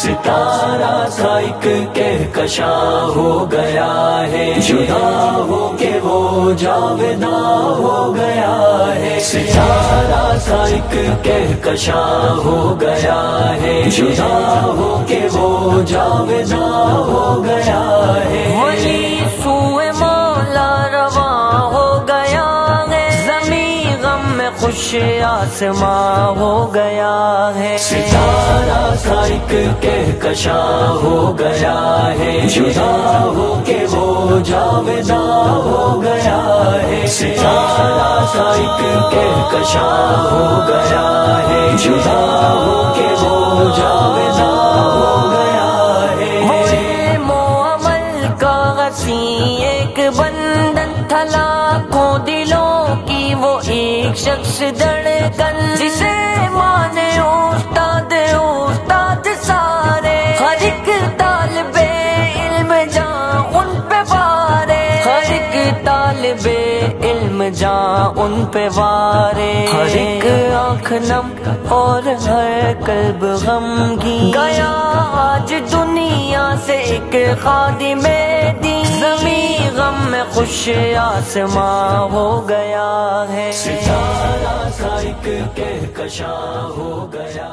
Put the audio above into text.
ستارہ سا ایک کہکشاں ہو گیا ہے، جدا ہو کے وہ جاوداں ہو گیا ہے، ستارہ سا ایک کہکشاں ہو گیا ہے، جدا ہو کے وہ جاوداں ہو گیا ہے، وہی سوئے مولا رواں ہو گیا ہے، زمین غم میں خوش آسماں ہو گیا ہے، ستارہ سا ایک کہکشاں ہو گیا ہے، جدا ہو کے وہ جاوداں ہو گیا ہے، ستارہ سا ایک کہکشاں ہو گیا ہے، جدا ہو کے وہ جاوداں ہو گیا ہے، وہ علم و عمل کا غسی ایک بندن تھا، لاکھوں دلوں کی وہ ایک شخص دھڑکن، جسے مانے استاد سارے، ہر ایک طالب علم جاں ان پہ وارے، ہر ایک طالب علم جاں ان پہ وارے، ہر ایک آنکھ نم اور ہر قلب غمگین، گیا آج دنیا سے ایک خادم دین، زمین غم میں خوش آسماں ہو گیا ہے، ستارہ سا ایک کہکشاں ہو گیا